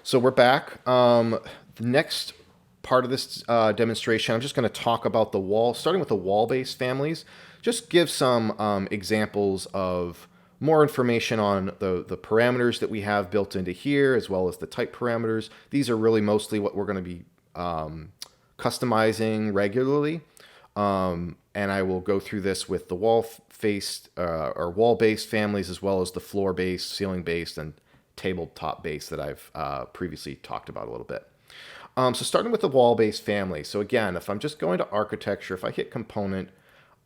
So we're back. The next part of this demonstration, I'm just going to talk about the wall, starting with the wall-based families. Just give some examples of more information on the parameters that we have built into here, as well as the type parameters. These are really mostly what we're going to be customizing regularly. And I will go through this with the wall-faced or wall-based families, as well as the floor-based, ceiling-based, and tabletop base that I've previously talked about a little bit. So starting with the wall-based family. So again, if I'm just going to architecture, if I hit component,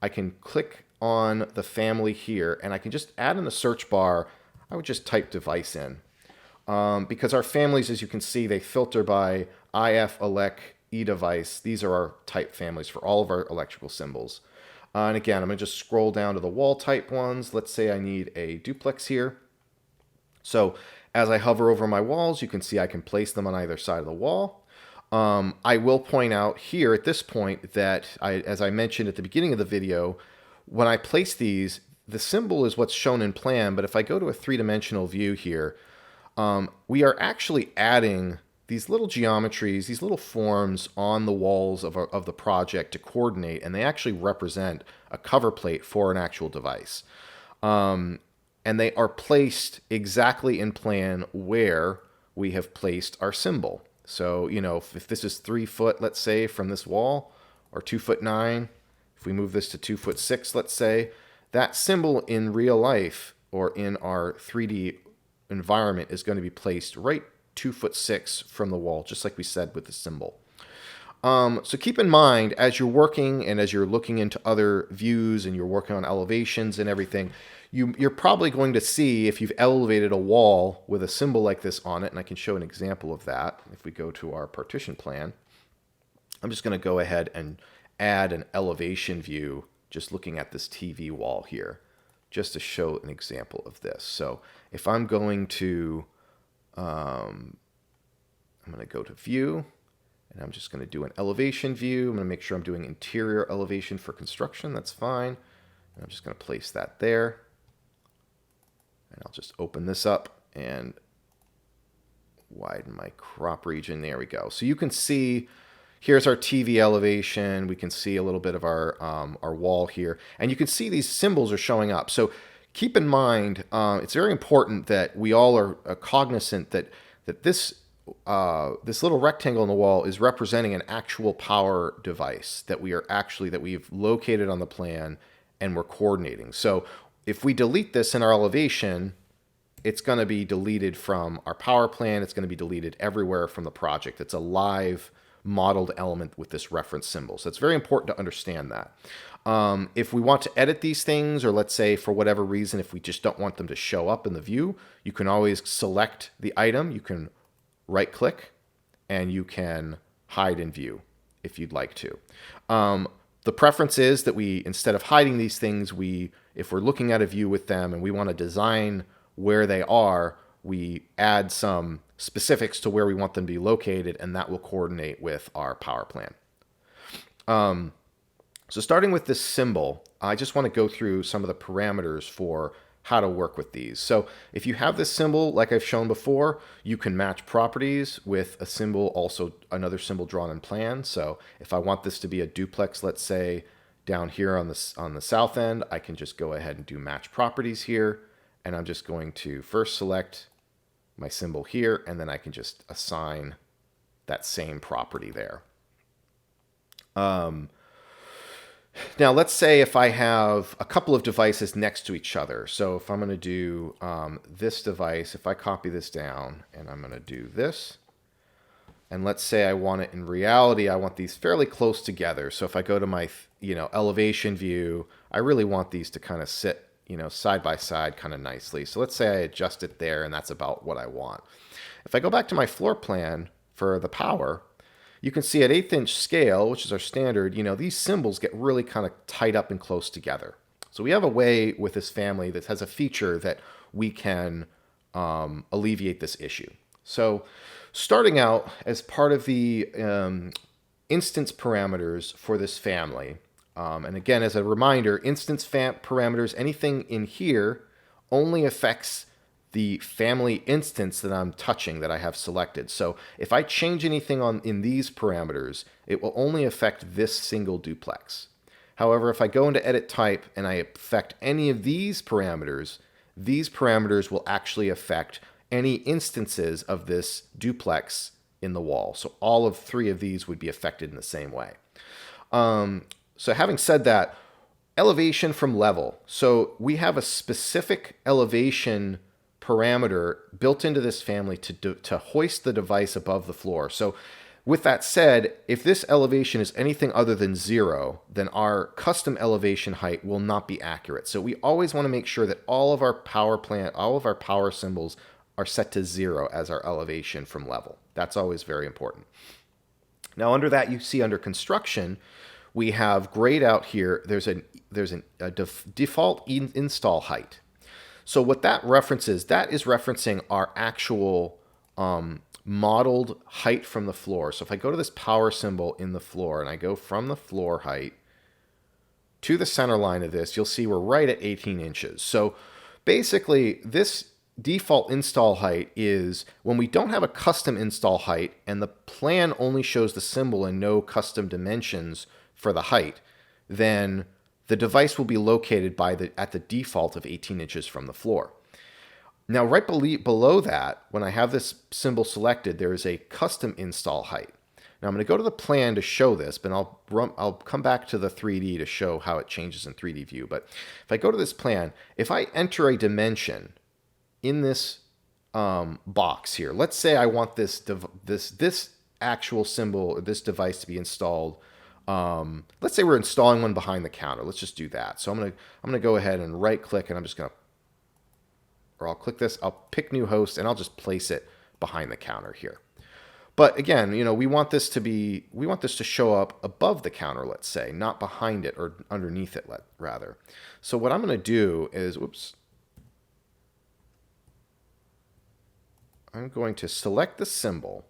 I can click on the family here, and I can just add in the search bar, I would just type device in. Because our families, as you can see, they filter by IF, elec, E-device. These are our type families for all of our electrical symbols. And again, I'm going to just scroll down to the wall type ones. Let's say I need a duplex here. So as I hover over my walls, you can see I can place them on either side of the wall. I will point out here at this point that, as I mentioned at the beginning of the video, when I place these, the symbol is what's shown in plan, but if I go to a three-dimensional view here, we are actually adding these little geometries, these little forms on the walls of the project to coordinate, and they actually represent a cover plate for an actual device. And they are placed exactly in plan where we have placed our symbol. So, you know, if this is 3 foot, let's say, from this wall, or 2'9", if we move this to 2'6", let's say, that symbol in real life or in our 3D environment is going to be placed right 2'6" from the wall, just like we said with the symbol. So keep in mind, as you're working and as you're looking into other views and you're working on elevations and everything, you're probably going to see if you've elevated a wall with a symbol like this on it, and I can show an example of that. If we go to our partition plan, I'm just going to go ahead and add an elevation view just looking at this TV wall here, just to show an example of this. So if I'm going to, I'm going to go to view, and I'm just going to do an elevation view. I'm going to make sure I'm doing interior elevation for construction. That's fine. And I'm just going to place that there. And I'll just open this up and widen my crop region. There we go. So you can see, here's our TV elevation. We can see a little bit of our wall here. And you can see these symbols are showing up. So keep in mind, it's very important that we all are cognizant that this little rectangle on the wall is representing an actual power device that we've located on the plan and we're coordinating. So if we delete this in our elevation, it's going to be deleted from our power plan. It's going to be deleted everywhere from the project. It's a live modeled element with this reference symbol. So it's very important to understand that. If we want to edit these things, or let's say for whatever reason, if we just don't want them to show up in the view, you can always select the item. You can right click and you can hide in view if you'd like to. The preference is that we, instead of hiding these things, if we're looking at a view with them and we want to design where they are, we add some specifics to where we want them to be located, and that will coordinate with our power plan. So starting with this symbol, I just want to go through some of the parameters for how to work with these. So if you have this symbol, like I've shown before, you can match properties with a symbol, also another symbol drawn in plan. So if I want this to be a duplex, let's say down here on the south end, I can just go ahead and do match properties here. And I'm just going to first select my symbol here, and then I can just assign that same property there. Now, let's say if I have a couple of devices next to each other. So if I'm going to do this device, if I copy this down and I'm going to do this, and let's say I want it in reality, I want these fairly close together. So if I go to my elevation view, I really want these to kind of sit side by side kind of nicely. So let's say I adjust it there, and that's about what I want. If I go back to my floor plan for the power, you can see at 1/8 inch scale, which is our standard, these symbols get really kind of tight up and close together. So we have a way with this family that has a feature that we can alleviate this issue. So starting out, as part of the instance parameters for this family, and again, as a reminder, instance parameters, anything in here only affects the family instance that I'm touching, that I have selected. So if I change anything in these parameters, it will only affect this single duplex. However, if I go into edit type and I affect any of these parameters will actually affect any instances of this duplex in the wall. So all of 3 of these would be affected in the same way. So having said that, elevation from level. So we have a specific elevation parameter built into this family to hoist the device above the floor. So with that said, if this elevation is anything other than 0, then our custom elevation height will not be accurate. So we always want to make sure that all of our power symbols are set to 0 as our elevation from level. That's always very important. Now under that, you see under construction, we have grayed out here, there's a default install height. So what that references, that is referencing our actual modeled height from the floor. So if I go to this power symbol in the floor and I go from the floor height to the center line of this, you'll see we're right at 18 inches. So basically this default install height is when we don't have a custom install height and the plan only shows the symbol and no custom dimensions for the height, then the device will be located at the default of 18 inches from the floor. Now, right below that, when I have this symbol selected, there is a custom install height. Now, I'm going to go to the plan to show this, but I'll come back to the 3D to show how it changes in 3D view. But if I go to this plan, if I enter a dimension in this box here, let's say I want this actual symbol, or this device to be installed. Let's say we're installing one behind the counter. Let's just do that. So I'm gonna go ahead and right click, and I'll click this. I'll pick new host, and I'll just place it behind the counter here. But again, we want this to show up above the counter, let's say, not behind it or underneath it, rather. So what I'm gonna do is, I'm going to select the symbol,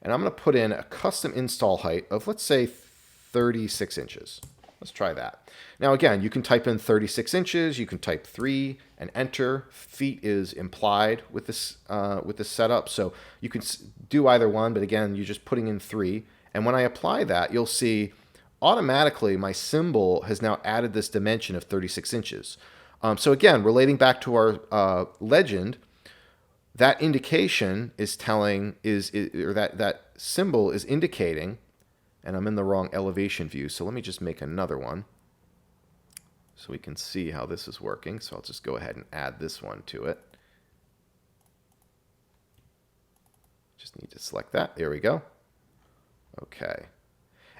and I'm going to put in a custom install height of, let's say, 36 inches. Let's try that. Now, again, you can type in 36 inches, you can type 3 and enter. Feet is implied with this setup, so you can do either one, but again, you're just putting in 3. And when I apply that, you'll see automatically my symbol has now added this dimension of 36 inches. So again, relating back to our legend, that indication is that symbol is indicating, and I'm in the wrong elevation view, so let me just make another one so we can see how this is working. So I'll just go ahead and add this one to it. Just need to select that. There we go. Okay.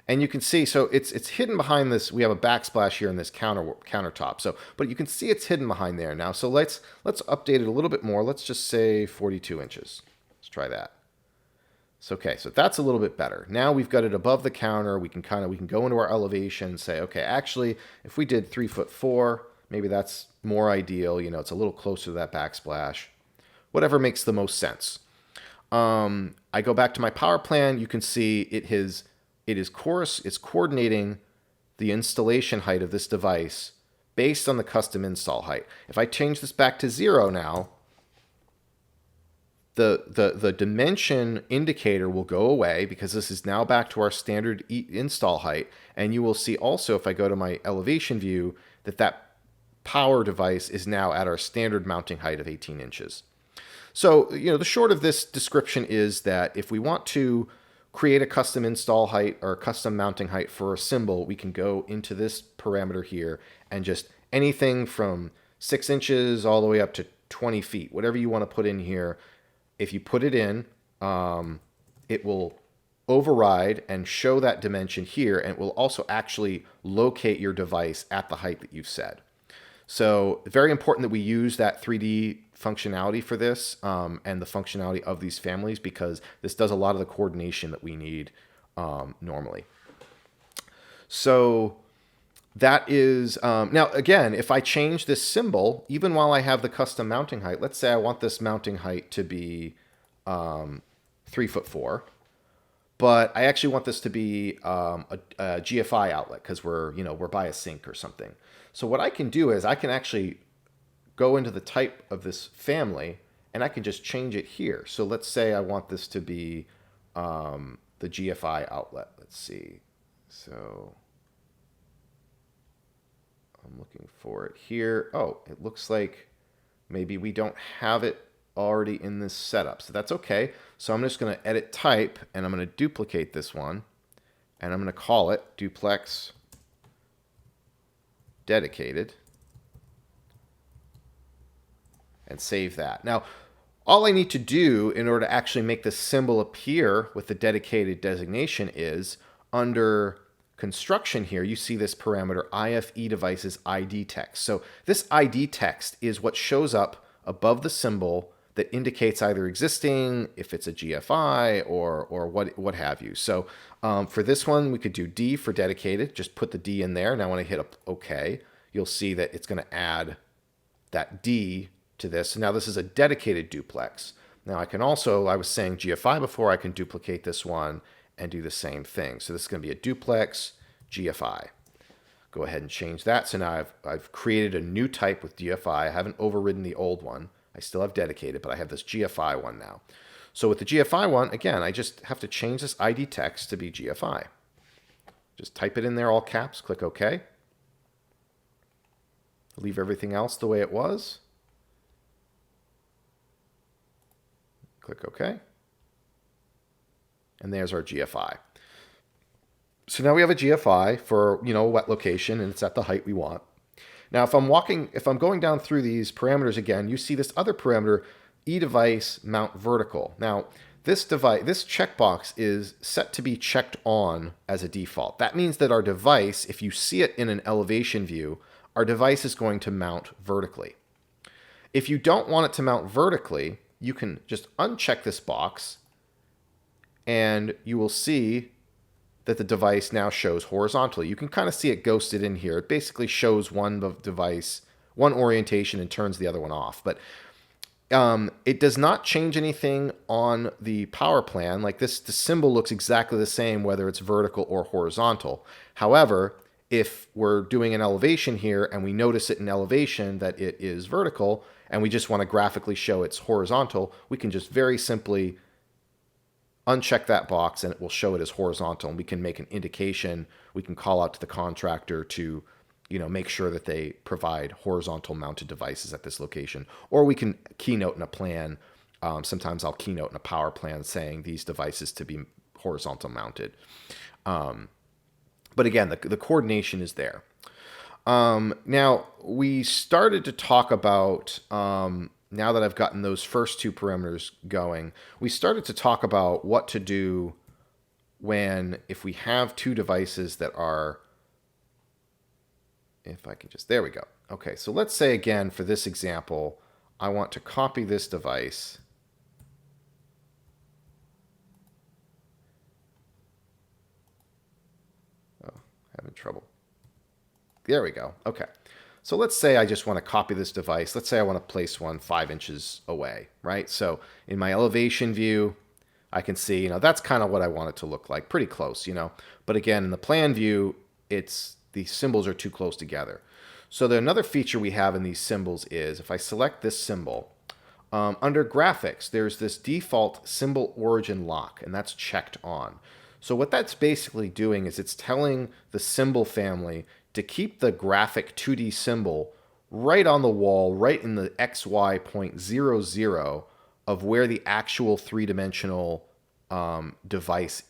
And you can see, so it's hidden behind this. We have a backsplash here in this countertop. So, but you can see it's hidden behind there now. So let's update it a little bit more. Let's just say 42 inches. Let's try that. So okay, so that's a little bit better. Now we've got it above the counter. We can go into our elevation and say, okay, actually, if we did 3'4", maybe that's more ideal. It's a little closer to that backsplash. Whatever makes the most sense. I go back to my power plan. You can see it's coordinating the installation height of this device based on the custom install height. If I change this back to 0 now, the dimension indicator will go away because this is now back to our standard install height. And you will see also, if I go to my elevation view, that power device is now at our standard mounting height of 18 inches. So, the short of this description is that if we want to create a custom install height or custom mounting height for a symbol, we can go into this parameter here and just anything from 6 inches all the way up to 20 feet, whatever you want to put in here. If you put it in, it will override and show that dimension here, and it will also actually locate your device at the height that you've set. So very important that we use that 3D functionality for this and the functionality of these families, because this does a lot of the coordination that we need normally. So that is, now again, if I change this symbol, even while I have the custom mounting height, let's say I want this mounting height to be 3'4", but I actually want this to be a GFI outlet because we're by a sink or something. So what I can do is I can actually go into the type of this family and I can just change it here. So let's say I want this to be the GFI outlet. Let's see. So I'm looking for it here. Oh, it looks like maybe we don't have it already in this setup. So that's okay. So I'm just going to edit type, and I'm going to duplicate this one, and I'm going to call it duplex dedicated, and save that. Now, all I need to do in order to actually make the symbol appear with the dedicated designation is under construction here, you see this parameter IFE devices ID text. So this ID text is what shows up above the symbol that indicates either existing, if it's a GFI, or what have you. So for this one, we could do D for dedicated. Just put the D in there. Now when I hit OK, you'll see that it's going to add that D to this. Now this is a dedicated duplex. Now I can also, I was saying GFI before, I can duplicate this one and do the same thing. So this is going to be a duplex GFI. Go ahead and change that. So now I've created a new type with GFI. I haven't overridden the old one. I still have dedicated, but I have this GFI one now. So with the GFI one, again, I just have to change this ID text to be GFI. Just type it in there, all caps, click OK. Leave everything else the way it was. Click OK. And there's our GFI. So now we have a GFI for, a wet location, and it's at the height we want. Now, if I'm going down through these parameters again, you see this other parameter, eDevice mount vertical. Now, this checkbox is set to be checked on as a default. That means that our device, if you see it in an elevation view, our device is going to mount vertically. If you don't want it to mount vertically, you can just uncheck this box, and you will see that the device now shows horizontally. You can kind of see it ghosted in here. It basically shows one device, one orientation, and turns the other one off. But it does not change anything on the power plan. Like this, the symbol looks exactly the same whether it's vertical or horizontal. However, if we're doing an elevation here and we notice it in elevation that it is vertical, and we just want to graphically show it's horizontal, we can just very simply uncheck that box and it will show it as horizontal, and we can make an indication. We can call out to the contractor to make sure that they provide horizontal mounted devices at this location, or we can keynote in a plan. Sometimes I'll keynote in a power plan saying these devices to be horizontal mounted. But again, the coordination is there. Now we started to talk about now that I've gotten those first two parameters going, we started to talk about what to do if we have two devices that are, if I can just, there we go. Okay, so let's say again, for this example, I want to copy this device. Oh, having trouble. There we go. Okay. So let's say I just want to copy this device. Let's say I want to place one 5 inches away, right? So in my elevation view, I can see, that's kind of what I want it to look like, pretty close, But again, in the plan view, the symbols are too close together. So another feature we have in these symbols is if I select this symbol, under graphics, there's this default symbol origin lock, and that's checked on. So what that's basically doing is it's telling the symbol family to keep the graphic 2D symbol right on the wall, right in the XY 0.00 of where the actual three-dimensional device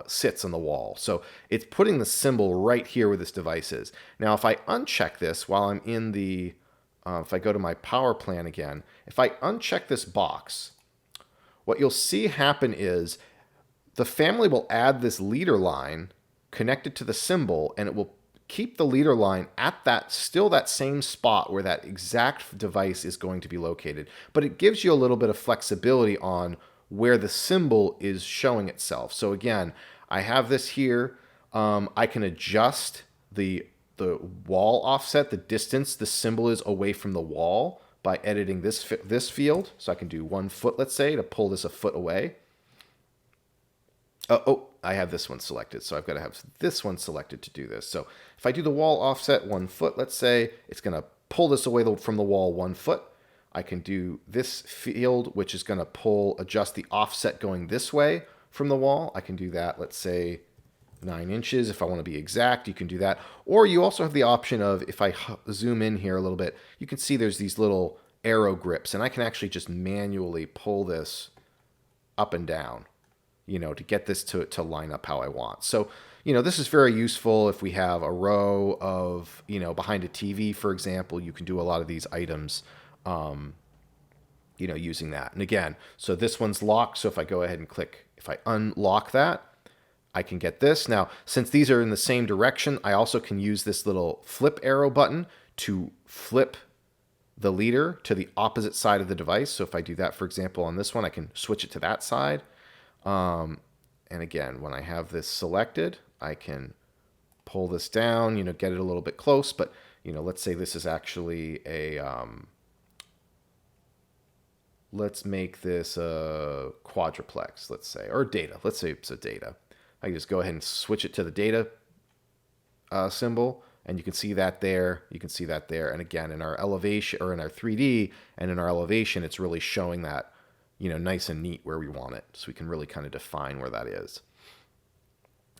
sits on the wall. So it's putting the symbol right here where this device is. Now, if I uncheck this while I'm in the, if I go to my power plan again, if I uncheck this box, what you'll see happen is the family will add this leader line connected to the symbol, and it will keep the leader line at that same spot where that exact device is going to be located. But it gives you a little bit of flexibility on where the symbol is showing itself. So again, I have this here. I can adjust the wall offset, the distance the symbol is away from the wall by editing this field. So I can do 1 foot, let's say, to pull this a foot away. I have this one selected, so I've got to have this one selected to do this. So if I do the wall offset 1 foot, let's say, it's going to pull this away from the wall 1 foot. I can do this field, which is going to adjust the offset going this way from the wall. I can do that, let's say 9 inches. If I want to be exact, you can do that. Or you also have the option of, if I zoom in here a little bit, you can see there's these little arrow grips, and I can actually just manually pull this up and down, to get this to line up how I want. So, this is very useful if we have a row of, behind a TV, for example. You can do a lot of these items, using that. And again, so this one's locked. So if I go ahead and if I unlock that, I can get this. Now, since these are in the same direction, I also can use this little flip arrow button to flip the leader to the opposite side of the device. So if I do that, for example, on this one, I can switch it to that side. And again, when I have this selected, I can pull this down, get it a little bit close. But, let's say this is actually a, let's make this a quadruplex, let's say, or data. Let's say it's a data. I can just go ahead and switch it to the data symbol, and you can see that there. You can see that there. And again, in our elevation, or in our 3D and in our elevation, it's really showing that, nice and neat where we want it. So we can really kind of define where that is.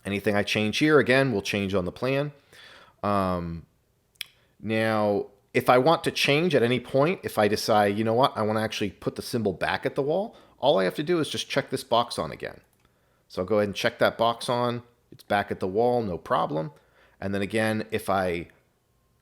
Anything I change here, again, will change on the plan. Now, if I want to change at any point, if I decide, I want to actually put the symbol back at the wall, all I have to do is just check this box on again. So I'll go ahead and check that box on. It's back at the wall, no problem. And then again, if I,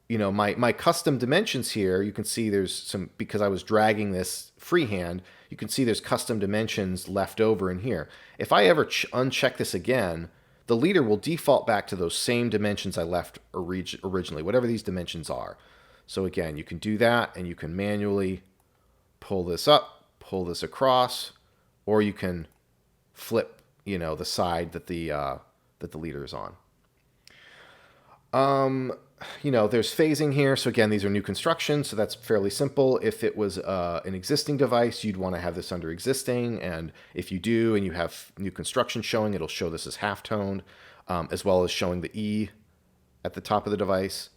my custom dimensions here, you can see there's some, because I was dragging this freehand, you can see there's custom dimensions left over in here. If I ever uncheck this again, the leader will default back to those same dimensions I left originally, whatever these dimensions are. So again, you can do that, and you can manually pull this up, pull this across, or you can flip, the side that the leader is on. There's phasing here. So again, these are new constructions, so that's fairly simple. If it was an existing device, you'd want to have this under existing. And if you do, and you have new construction showing, it'll show this as half-toned, as well as showing the E at the top of the device.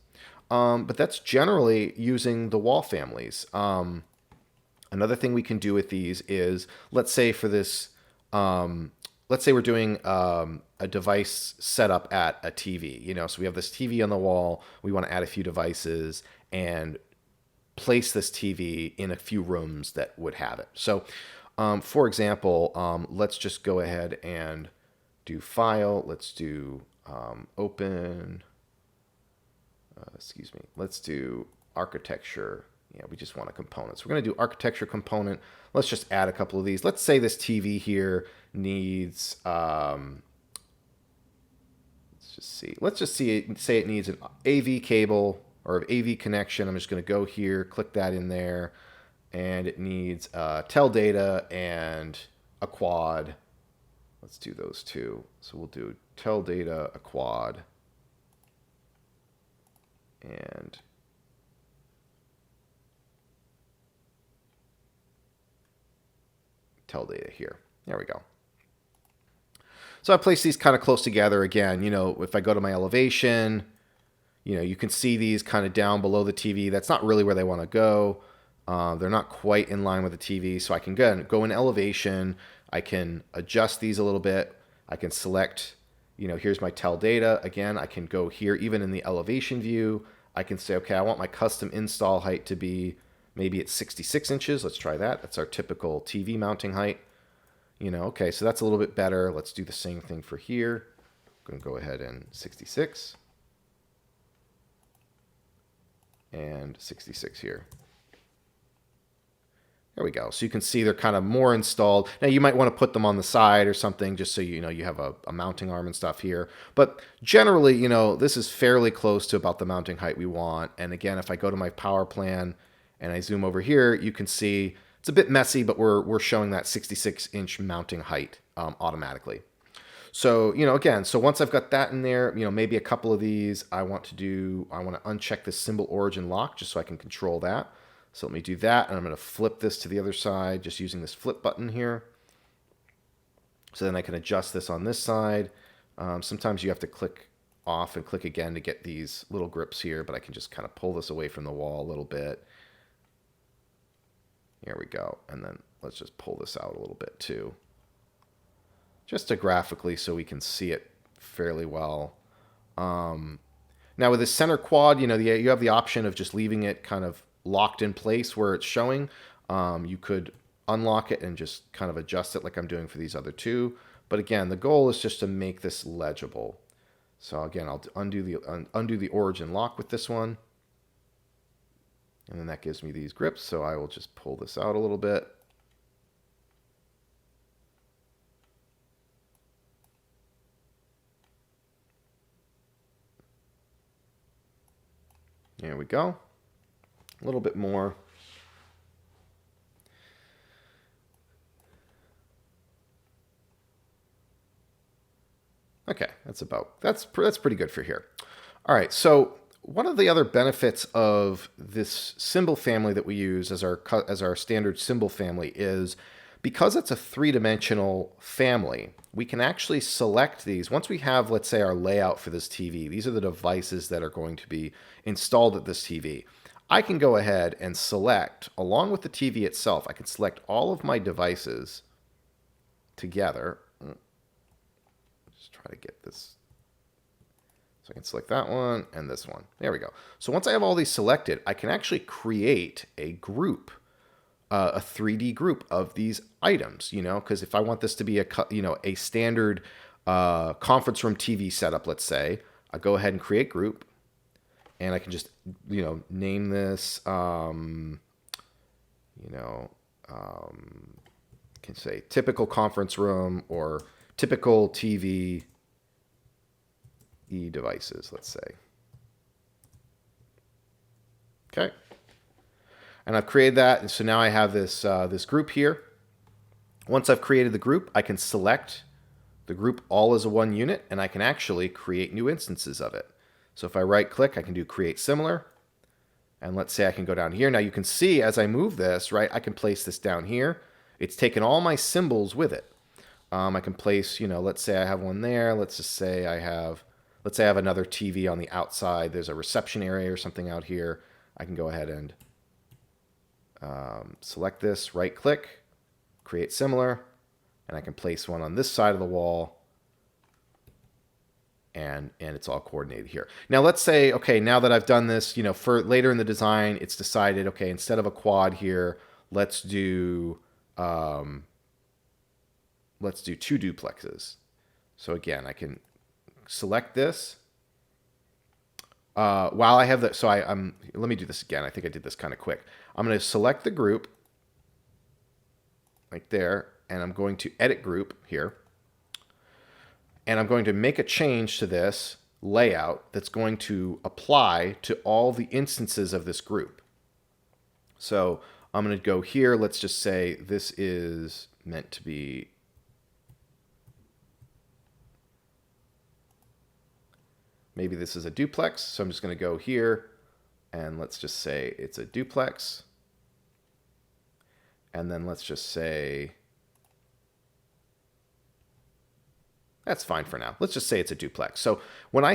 But that's generally using the wall families. Another thing we can do with these is, let's say for this, let's say we're doing a device setup at a TV. So we have this TV on the wall. We want to add a few devices and place this TV in a few rooms that would have it. So, for example, let's just go ahead and do File. Let's do Open. Let's do Architecture. Yeah, we just want a component. So we're going to do Architecture component. Let's just add a couple of these. Let's say this TV here needs, let's just say it needs an AV cable or an AV connection. I'm just going to go here, click that in there, and it needs tel data and a quad. Let's do those two. So we'll do tel data, a quad, and tel data here. There we go. So I place these kind of close together again. If I go to my elevation, you can see these kind of down below the TV. That's not really where they want to go. They're not quite in line with the TV. So I can go in elevation. I can adjust these a little bit. I can select, here's my tel data. Again, I can go here, even in the elevation view. I can say, okay, I want my custom install height to be, maybe it's 66 inches. Let's try that. That's our typical TV mounting height. Okay, so that's a little bit better. Let's do the same thing for here. I'm going to go ahead and 66. And 66 here. There we go. So you can see they're kind of more installed. Now you might want to put them on the side or something, just so you have a mounting arm and stuff here. But generally, this is fairly close to about the mounting height we want. And again, if I go to my power plan and I zoom over here, you can see it's a bit messy, but we're showing that 66-inch mounting height automatically. So, again, so once I've got that in there, maybe a couple of these I want to uncheck this symbol origin lock just so I can control that. So let me do that, and I'm going to flip this to the other side just using this flip button here. So then I can adjust this on this side. Sometimes you have to click off and click again to get these little grips here, but I can just kind of pull this away from the wall a little bit. Here we go. And then let's just pull this out a little bit too, just to graphically so we can see it fairly well. Now with the center quad, you know, you have the option of just leaving it kind of locked in place where it's showing. You could unlock it and just kind of adjust it like I'm doing for these other two. But again, the goal is just to make this legible. So again, I'll undo the origin lock with this one. And then that gives me these grips. So I will just pull this out a little bit. There we go. A little bit more. Okay, that's pretty good for here. All right, so one of the other benefits of this symbol family that we use as our standard symbol family is because it's a three-dimensional family, we can actually select these. Once we have, let's say, our layout for this TV, these are the devices that are going to be installed at this TV. I can go ahead and select, along with the TV itself, I can select all of my devices together. Just try to get this. So I can select that one and this one. There we go. So once I have all these selected, I can actually create a group, a 3D group of these items, you know, because if I want this to be a standard conference room TV setup, let's say, I go ahead and create group, and I can just, name this, can say typical conference room or typical TV devices, let's say. Okay. And I've created that, and so now I have this this group here. Once I've created the group, I can select the group all as a one unit, and I can actually create new instances of it. So if I right-click, I can do create similar, and let's say I can go down here. Now you can see as I move this, right, I can place this down here. It's taken all my symbols with it. I can place, let's say I have one there. Let's just say I have another TV on the outside. There's a reception area or something out here. I can go ahead and select this, right-click, create similar, and I can place one on this side of the wall, and it's all coordinated here. Now let's say, okay, now that I've done this, for later in the design, it's decided, okay, instead of a quad here, let's do two duplexes. So again, I can select this. While I have that, so let me do this again. I think I did this kind of quick. I'm going to select the group right there, and I'm going to edit group here. And I'm going to make a change to this layout that's going to apply to all the instances of this group. So I'm going to go here. Let's just say this is meant to be maybe this is a duplex, so I'm just going to go here, and let's just say it's a duplex. And then let's just say, that's fine for now. Let's just say it's a duplex. So when I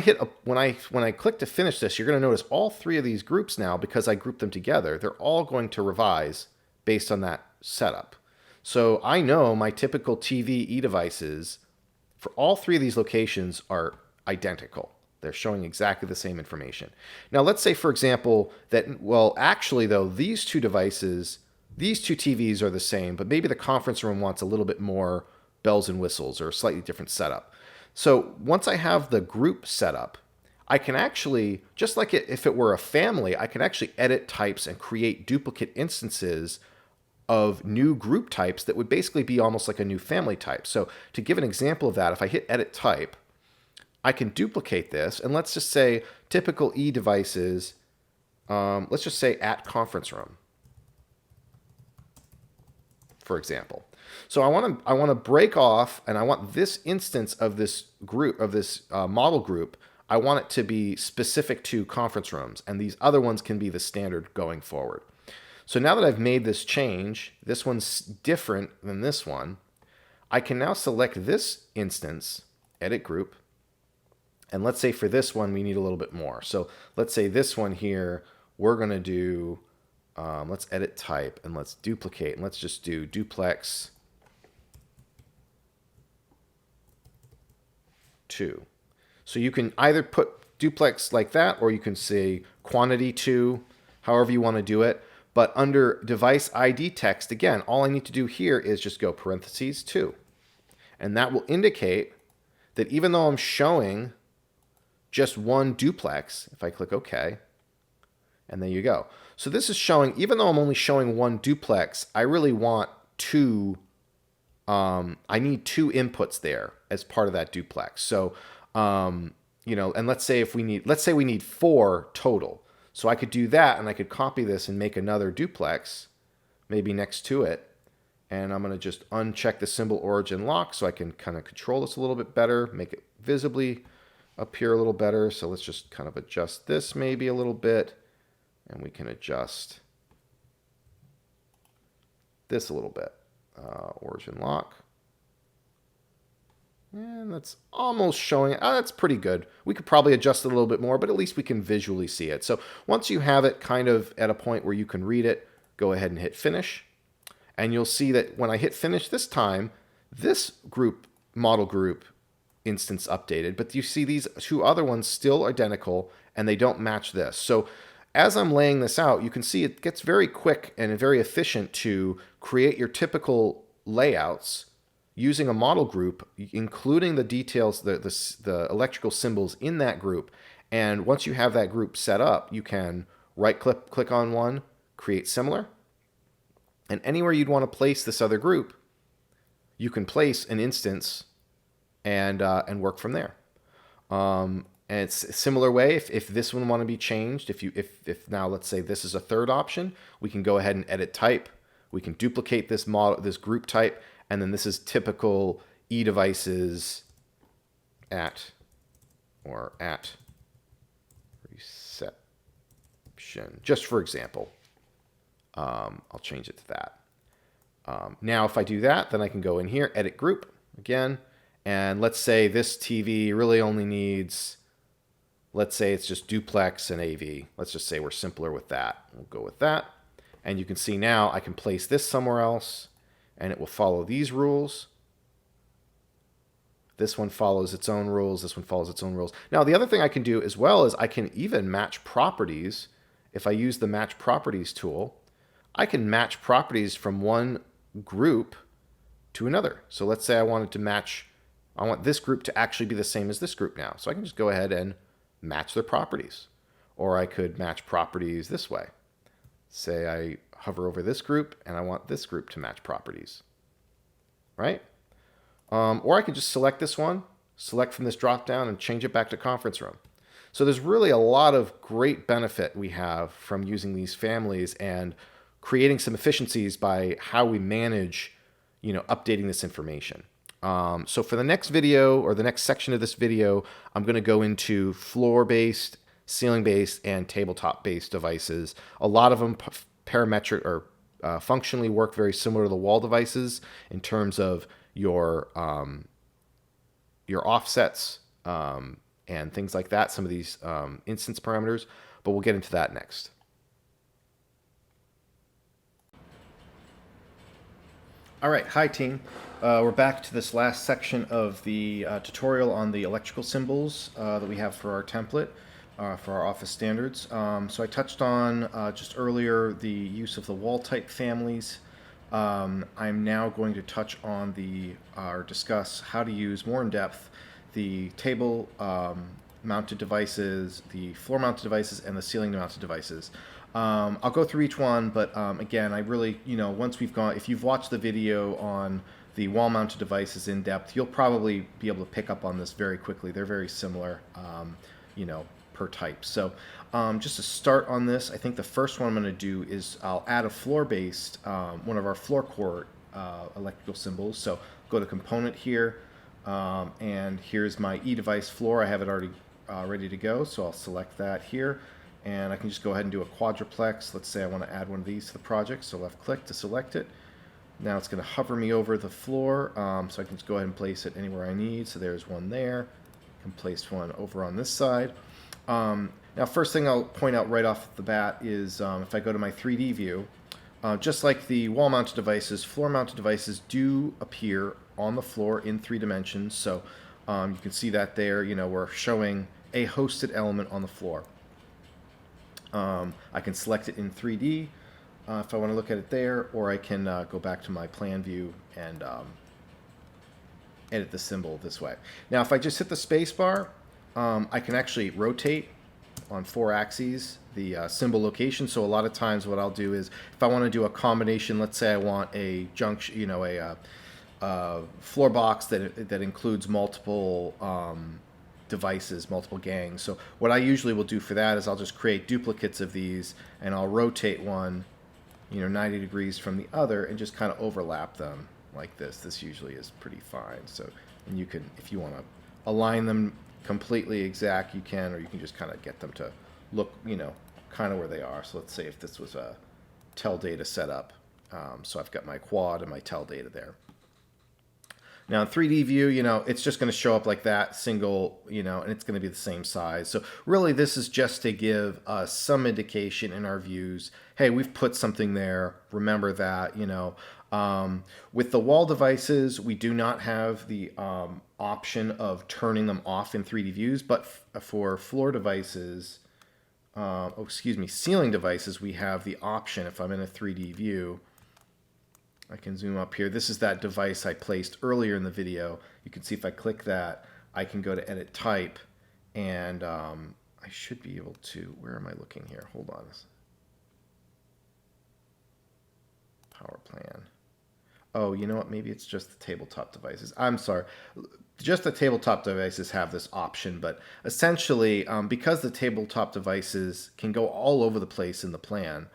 click to finish this, you're going to notice all three of these groups now, because I grouped them together, they're all going to revise based on that setup. So I know my typical TV devices for all three of these locations are identical. They're showing exactly the same information. Now, let's say, for example, that, well, actually, though, these two devices, these two TVs are the same, but maybe the conference room wants a little bit more bells and whistles or a slightly different setup. So once I have the group set up, I can actually, just like if it were a family, I can actually edit types and create duplicate instances of new group types that would basically be almost like a new family type. So to give an example of that, if I hit edit type, I can duplicate this, and let's just say typical devices, let's just say at conference room, for example. So I want to break off, and I want this instance of this group, of this model group, I want it to be specific to conference rooms, and these other ones can be the standard going forward. So now that I've made this change, this one's different than this one, I can now select this instance, edit group, and let's say for this one, we need a little bit more. So let's say this one here, we're going to do, Let's edit type and let's duplicate, and let's just do duplex 2. So you can either put duplex like that, or you can say quantity 2, however you want to do it. But under device ID text, again, all I need to do here is just go parentheses 2. And that will indicate that even though I'm showing just one duplex, if I click OK, and there you go. So this is showing, even though I'm only showing one duplex, I really want two, I need two inputs there as part of that duplex. So, you know, and let's say we need 4 total. So I could do that, and I could copy this and make another duplex, maybe next to it. And I'm going to just uncheck the symbol origin lock so I can kind of control this a little bit better, make it visibly appear a little better. So let's just kind of adjust this maybe a little bit. And we can adjust this a little bit. Origin lock. And that's almost showing. That's pretty good. We could probably adjust it a little bit more, but at least we can visually see it. So once you have it kind of at a point where you can read it, go ahead and hit finish. And you'll see that when I hit finish this time, this model group instance updated, but you see these 2 other ones still identical, and they don't match this. So as I'm laying this out, you can see it gets very quick and very efficient to create your typical layouts using a model group, including the details, the electrical symbols in that group. And once you have that group set up, you can click on one, create similar. And anywhere you'd want to place this other group, you can place an instance and work from there. And it's a similar way. If this one want to be changed, if now let's say this is a third option, we can go ahead and edit type. We can duplicate this group type, and then this is typical eDevices at reception. Just for example, I'll change it to that. Now, if I do that, then I can go in here, edit group again, and let's say this TV really only needs. Let's say it's just duplex and AV. Let's just say we're simpler with that. We'll go with that. And you can see now I can place this somewhere else, and it will follow these rules. This one follows its own rules. This one follows its own rules. Now, the other thing I can do as well is I can even match properties. If I use the Match Properties tool, I can match properties from one group to another. So let's say I want this group to actually be the same as this group now. So I can just go ahead and match their properties. Or I could match properties this way. Say I hover over this group and I want this group to match properties. Right? Or I could just select this one, select from this drop down, and change it back to conference room. So there's really a lot of great benefit we have from using these families and creating some efficiencies by how we manage, updating this information. So for the next video, or the next section of this video, I'm going to go into floor-based, ceiling-based, and tabletop-based devices. A lot of them parametric or functionally work very similar to the wall devices in terms of your offsets and things like that, some of these instance parameters, but we'll get into that next. All right, hi team. We're back to this last section of the tutorial on the electrical symbols that we have for our template, for our office standards. So I touched on just earlier the use of the wall type families. I'm now going to touch on or discuss how to use more in depth the table mounted devices, the floor mounted devices, and the ceiling mounted devices. I'll go through each one, but again, I really, once if you've watched the video on the wall mounted devices in depth, you'll probably be able to pick up on this very quickly. They're very similar, per type. So just to start on this, I think the first one I'm going to do is I'll add a floor-based, one of our floor core electrical symbols. So go to component here, and here's my eDevice floor. I have it already ready to go, so I'll select that here. And I can just go ahead and do a quadruplex. Let's say I want to add one of these to the project, so left click to select it. Now it's going to hover me over the floor, so I can just go ahead and place it anywhere I need. So there's one there. I can place one over on this side. Now, first thing I'll point out right off the bat is if I go to my 3D view, just like the wall-mounted devices, floor-mounted devices do appear on the floor in 3 dimensions. So you can see that there. We're showing a hosted element on the floor. I can select it in 3D if I want to look at it there, or I can go back to my plan view and edit the symbol this way. Now, if I just hit the space bar, I can actually rotate on 4 axes the symbol location. So a lot of times what I'll do is if I want to do a combination, let's say I want a junction, a floor box that includes multiple devices, multiple gangs. So what I usually will do for that is I'll just create duplicates of these and I'll rotate one 90 degrees from the other and just kind of overlap them like this. This usually is pretty fine. So, and you can, if you want to align them completely exact, you can, or you can just kind of get them to look, kind of where they are. So let's say if this was a tel data setup. So I've got my quad and my tel data there. Now in 3D view, it's just going to show up like that, single, and it's going to be the same size. So really this is just to give us some indication in our views. Hey, we've put something there. Remember that, with the wall devices, we do not have the option of turning them off in 3D views, but for floor devices, ceiling devices, we have the option. If I'm in a 3D view, I can zoom up here. This is that device I placed earlier in the video. You can see if I click that, I can go to edit type, and I should be able to, where am I looking here? Hold on. Power plan. Oh, you know what? Maybe it's just the tabletop devices. I'm sorry. Just the tabletop devices have this option, but essentially, because the tabletop devices can go all over the place in the plan,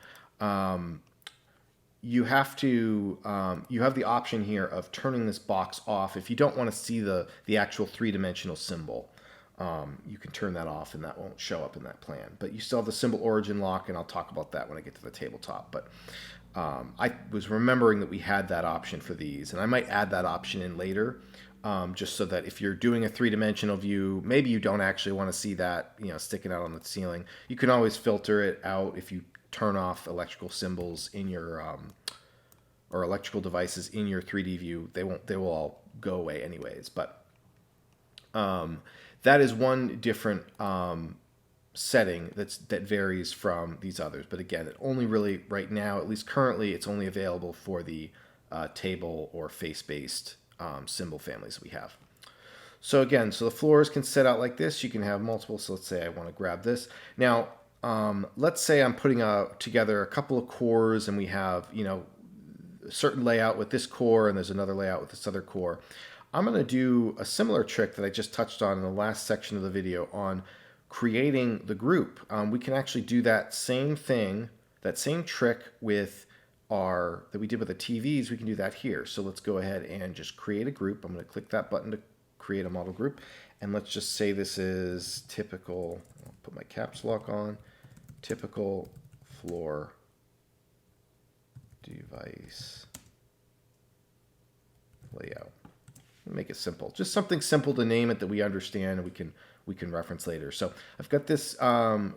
you have the option here of turning this box off. If you don't want to see the actual 3-dimensional symbol, you can turn that off and that won't show up in that plan. But you still have the symbol origin lock, and I'll talk about that when I get to the tabletop. But I was remembering that we had that option for these, and I might add that option in later, just so that if you're doing a 3-dimensional view, maybe you don't actually want to see that sticking out on the ceiling. You can always filter it out if you turn off electrical symbols in your or electrical devices in your 3D view. They will all go away anyways. But that is one different setting that varies from these others. But again, it only really right now, at least currently, it's only available for the table or face-based symbol families we have. So again, so the floors can set out like this. You can have multiple. So let's say I want to grab this. Now, let's say I'm putting together a couple of cores, and we have, a certain layout with this core, and there's another layout with this other core. I'm going to do a similar trick that I just touched on in the last section of the video on creating the group. We can actually do that same thing, that same trick with that we did with the TVs. We can do that here. So let's go ahead and just create a group. I'm going to click that button to create a model group. And let's just say this is typical, I'll put my caps lock on, typical floor device layout. Make it simple. Just something simple to name it that we understand and we can reference later. So I've got this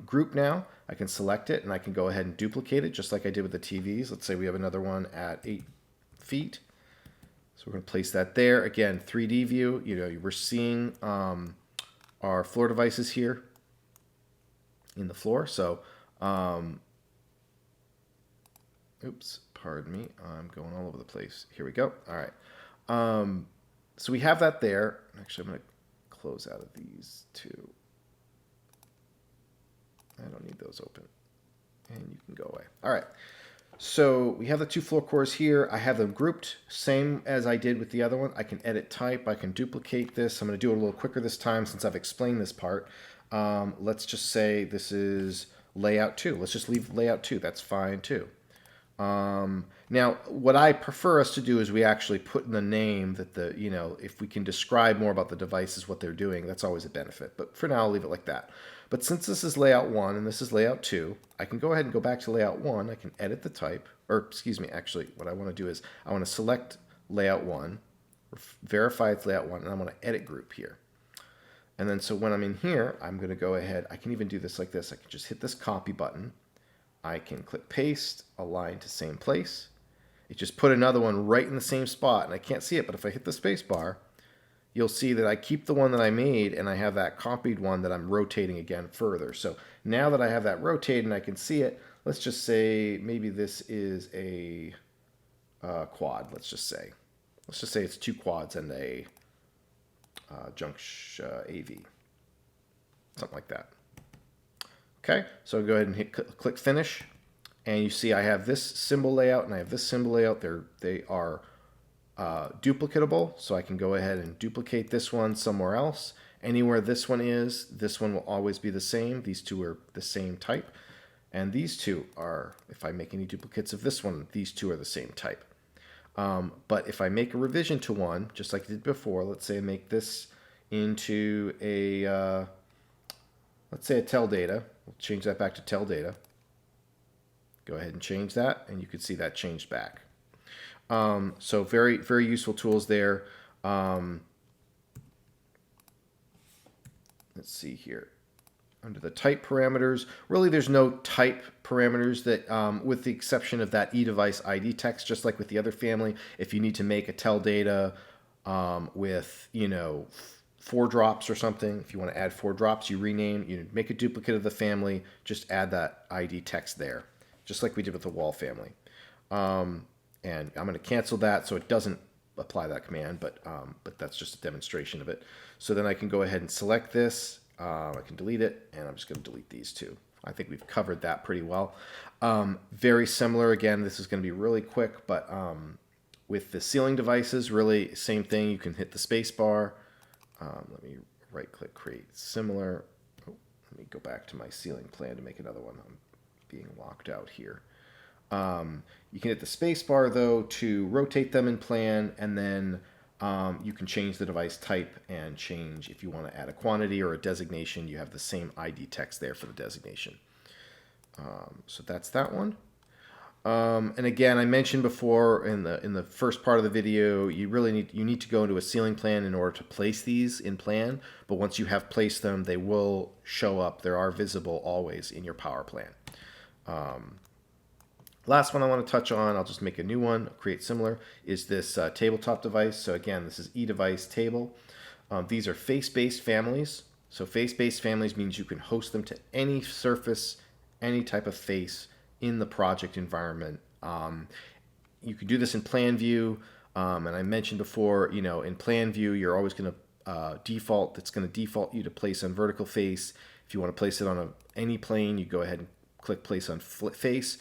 group now. I can select it and I can go ahead and duplicate it just like I did with the TVs. Let's say we have another one at 8 feet. So we're going to place that there. Again, 3D view. We're seeing our floor devices here in the floor. So, oops, pardon me. I'm going all over the place. Here we go. All right. So we have that there. Actually, I'm going to close out of these two. I don't need those open. And you can go away. All right. So we have the 2 floor cores here. I have them grouped, same as I did with the other one. I can edit type. I can duplicate this. I'm going to do it a little quicker this time since I've explained this part. Let's just say this is layout 2. Let's just leave layout 2. That's fine too. Now, what I prefer us to do is we actually put in the name that if we can describe more about the devices, what they're doing, that's always a benefit. But for now, I'll leave it like that. But since this is layout 1 and this is layout 2, I can go ahead and go back to layout 1. I can edit the type, or excuse me, actually, what I want to do is I want to select layout 1, verify it's layout 1, and I want to edit group here. And then so when I'm in here, I'm going to go ahead. I can even do this like this. I can just hit this copy button. I can click paste, align to same place. It just put another one right in the same spot, and I can't see it, but if I hit the space bar, you'll see that I keep the one that I made, and I have that copied one that I'm rotating again further. So now that I have that rotated and I can see it, let's just say maybe this is a quad, let's just say. Let's just say it's 2 quads and a AV, something like that. Okay, so I'll go ahead and click finish, and you see I have this symbol layout and I have this symbol layout. They are duplicatable, so I can go ahead and duplicate this one somewhere else. Anywhere this one is, this one will always be the same. These two are the same type, and these two are, if I make any duplicates of this one, these two are the same type. But if I make a revision to one, just like I did before, let's say I make this into a, let's say a tel data. We'll change that back to tel data. Go ahead and change that, and you can see that changed back. So very, very useful tools there. Let's see here. Under the type parameters, really there's no type parameters that, with the exception of that eDevice ID text, just like with the other family. If you need to make a tel data with, 4 drops or something, if you want to add 4 drops, you make a duplicate of the family, just add that ID text there, just like we did with the wall family. And I'm going to cancel that so it doesn't apply that command, but that's just a demonstration of it. So then I can go ahead and select this. I can delete it, and I'm just going to delete these two. I think we've covered that pretty well. Very similar. Again, this is going to be really quick, but with the ceiling devices, really same thing. You can hit the space bar. Let me right-click, create similar. Oh, let me go back to my ceiling plan to make another one. I'm being locked out here. You can hit the space bar, though, to rotate them in plan, and then you can change the device type and change if you want to add a quantity or a designation. You have the same ID text there for the designation. So that's that one. And again, I mentioned before in the first part of the video, you need to go into a ceiling plan in order to place these in plan. But once you have placed them, they will show up. They are visible always in your power plan. Last one I want to touch on, I'll just make a new one, create similar, is this tabletop device. So again, this is eDevice table. These are face-based families. So face-based families means you can host them to any surface, any type of face in the project environment. You can do this in plan view. And I mentioned before, in plan view, you're always going to it's going to default you to place on vertical face. If you want to place it on any plane, you go ahead and click place on face.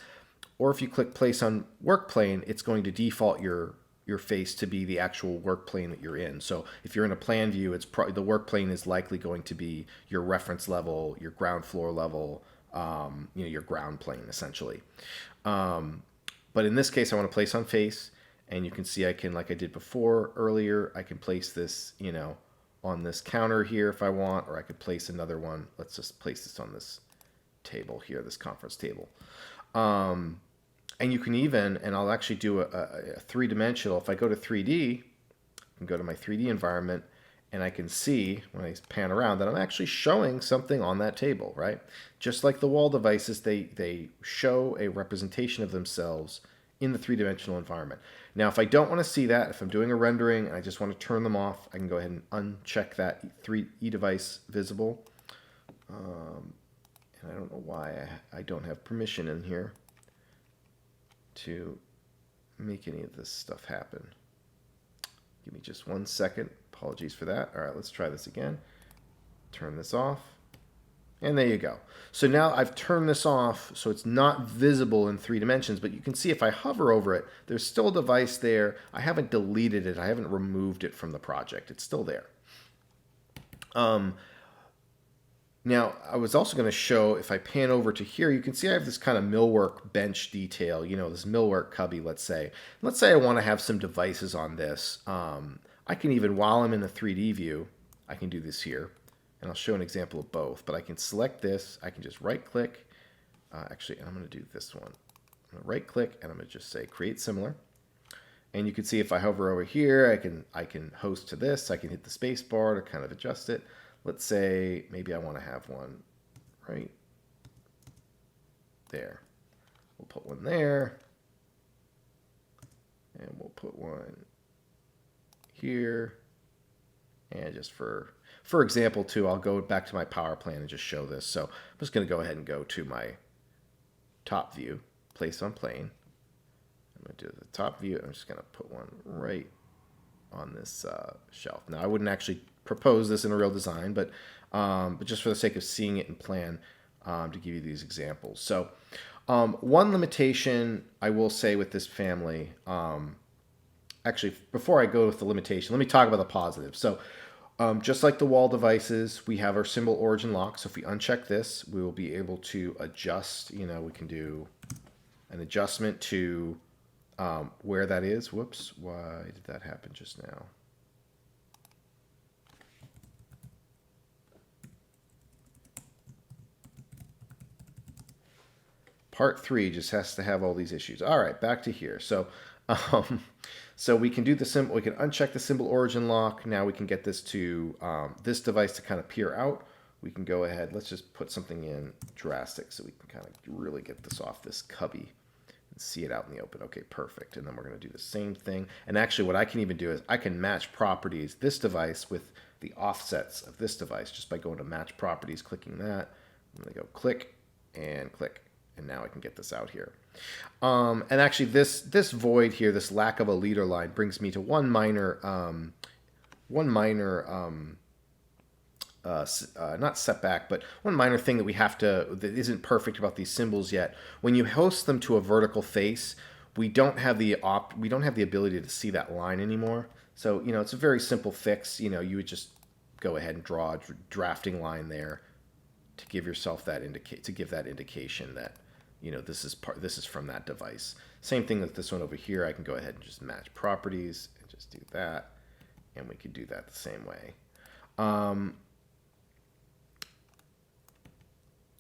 Or if you click place on work plane, it's going to default your face to be the actual work plane that you're in. So if you're in a plan view, the work plane is likely going to be your reference level, your ground floor level, your ground plane essentially. But in this case, I want to place on face, and you can see I can, like I did before earlier, I can place this, on this counter here if I want, or I could place another one. Let's just place this on this table here, this conference table. And you can even, and I'll actually do a 3-dimensional. If I go to 3D, and go to my 3D environment, and I can see when I pan around that I'm actually showing something on that table, right? Just like the wall devices, they show a representation of themselves in the 3-dimensional environment. Now, if I don't want to see that, if I'm doing a rendering and I just want to turn them off, I can go ahead and uncheck that eDevice visible. And I don't know why I don't have permission in here to make any of this stuff happen. Give me just 1 second. Apologies for that. All right, let's try this again. Turn this off. And there you go. So now I've turned this off so it's not visible in 3 dimensions, but you can see if I hover over it, there's still a device there. I haven't deleted it. I haven't removed it from the project. It's still there. Now, I was also going to show, if I pan over to here, you can see I have this kind of millwork bench detail, this millwork cubby, let's say. Let's say I want to have some devices on this. I can even, while I'm in the 3D view, I can do this here. And I'll show an example of both. But I can select this. I can just right-click. Actually, I'm going to do this one. I'm going to right-click, and I'm going to just say Create Similar. And you can see if I hover over here, I can host to this. I can hit the space bar to kind of adjust it. let's say maybe I want to have one right there. We'll put one there, and we'll put one here. And just for example too, I'll go back to my power plan and just show this. So I'm just going to go ahead and go to my top view, place on plane. I'm going to do the top view. I'm just going to put one right on this shelf. Now I wouldn't actually propose this in a real design, but just for the sake of seeing it in plan, to give you these examples. So one limitation I will say with this family, actually, before I go with the limitation, let me talk about the positive. So just like the wall devices, we have our symbol origin lock. So if we uncheck this, we will be able to adjust, we can do an adjustment to where that is. Whoops, why did that happen just now? Part 3 just has to have all these issues. All right, back to here. So so we can do the symbol, we can uncheck the symbol origin lock. Now we can get this to this device to kind of peer out. We can go ahead, let's just put something in drastic so we can kind of really get this off this cubby and see it out in the open. Okay, perfect. And then we're going to do the same thing. And actually what I can even do is I can match properties, this device with the offsets of this device just by going to match properties, clicking that. I'm going to go click and click. And now I can get this out here. And actually this void here, this lack of a leader line, brings me to one minor not setback, but one minor thing that we have to, that isn't perfect about these symbols yet. When you host them to a vertical face, we don't have the ability to see that line anymore. So, it's a very simple fix. You would just go ahead and draw a drafting line there to give yourself that indication that this is from that device. Same thing with this one over here. I can go ahead and just match properties and just do that, and we could do that the same way.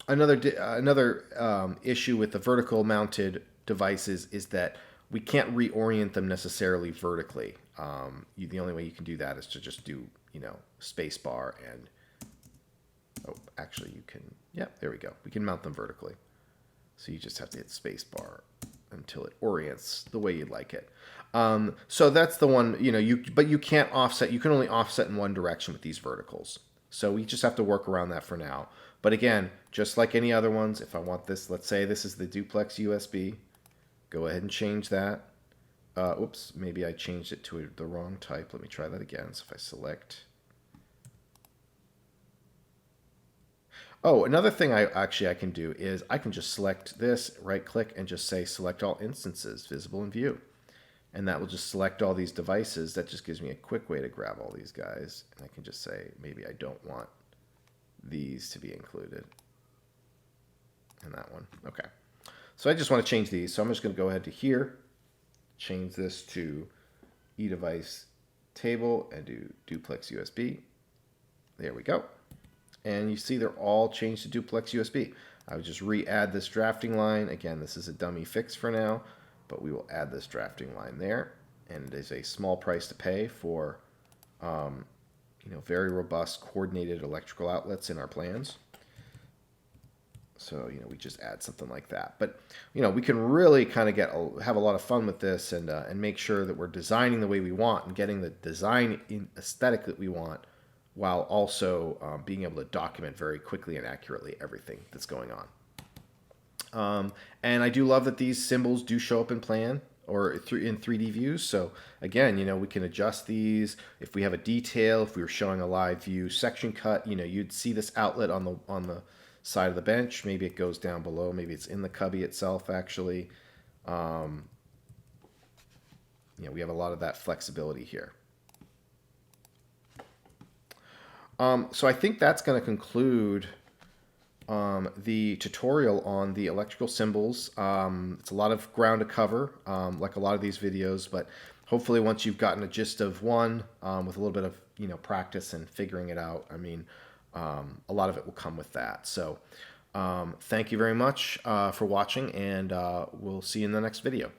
Another issue with the vertical mounted devices is that we can't reorient them necessarily vertically. The only way you can do that is to just do space bar and actually you can, there we go. We can mount them vertically. So you just have to hit space bar until it orients the way you'd like it. So that's the one, but you can't offset. You can only offset in one direction with these verticals. So we just have to work around that for now. But again, just like any other ones, if I want this, let's say this is the duplex USB, go ahead and change that. Oops, maybe I changed it to the wrong type. Let me try that again. So if I select... Oh, another thing I can do is I can just select this, right click, and just say select all instances, visible in view. And that will just select all these devices. That just gives me a quick way to grab all these guys. And I can just say, maybe I don't want these to be included. And that one. Okay. So I just want to change these. So I'm just going to go ahead to here, change this to eDevice table, and do duplex USB. There we go. And you see they're all changed to duplex USB. I would just re-add this drafting line. Again, this is a dummy fix for now, but we will add this drafting line there. And it is a small price to pay for very robust coordinated electrical outlets in our plans. So, we just add something like that. But, we can really kind of have a lot of fun with this and make sure that we're designing the way we want and getting the design aesthetic that we want, while also being able to document very quickly and accurately everything that's going on. And I do love that these symbols do show up in plan or in 3D views. So again, we can adjust these. If we have a detail, if we were showing a live view section cut, you'd see this outlet on the side of the bench. Maybe it goes down below. Maybe it's in the cubby itself, actually. We have a lot of that flexibility here. So I think that's going to conclude the tutorial on the electrical symbols. It's a lot of ground to cover, like a lot of these videos, but hopefully once you've gotten a gist of one, with a little bit of practice and figuring it out, a lot of it will come with that. So thank you very much for watching, and we'll see you in the next video.